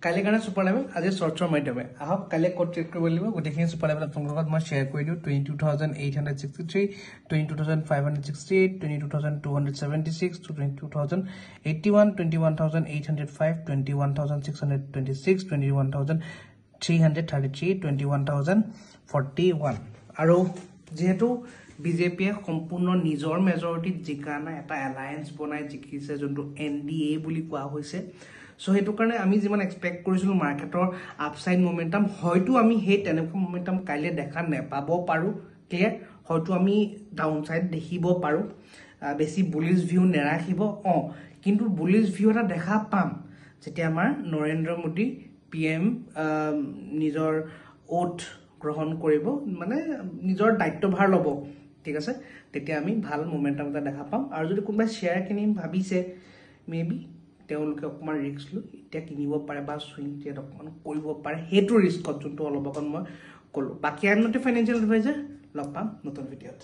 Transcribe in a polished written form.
কাইলৈ কাৰণে super level আজি শৰ্টৰ মাধ্যমে আহক কাইলৈ ক'ত ট্ৰেড কৰিব লাগিব গোটেইখিনি সুপাৰ লেভেল আপোনালোকৰ লগত মই শ্বেয়াৰ কৰি দিওঁ 22,863 22,568 22,276 to 22,081 21,805 21,626 21,333 21,041 আৰু যেহেতু বিজেপিয়ে সম্পূৰ্ণ নিজৰ মেজৰিটিত জিকা নাই এটা এলায়েন্স বনাই জিকিছে যোনটো এনডিএ বুলি কোৱা হৈছে সো হেতু কাৰণে আমি যিমান এক্সপেক্ট কৰিছিলো মাৰ্কেটৰ আপসাইড মোমেন্টাম হয়তো আমি হে তেনেকুৱা মোমেন্টাম কাইলে দেখা নেপাব পাৰো ক্লিয়াৰ হয়তো আমি ডাউনসাইড দেখিব পাৰো বেছি বুলিশ ভিউ নেৰাখিব কিন্তু বুলিশ ভিউ এটা দেখা পাম যেতিয়া আমাৰ নৰেন্দ্ৰ মোদী পিএম নিজৰ ওথ গ্ৰহণ কৰিব মানে নিজৰ দায়িত্বভাৰ লব ঠিক আছে তেতিয়া আমি ভাল মোমেন্টাম এটা দেখা পাম আৰু যদি কোনবা শেয়াৰ কিনি ভাবিছে মেবি তেওঁলোকে অকমান ৰিস্ক লৈ এতিয়া কিনিব পাৰে বা সুইং ট্ৰেড অকমান কৰিব পাৰে হেতু ৰিস্কত যোনটো অলপ অকন মই কলো বাকি I am not a financial adviser লগ পাম নতুন ভিডিঅ'ত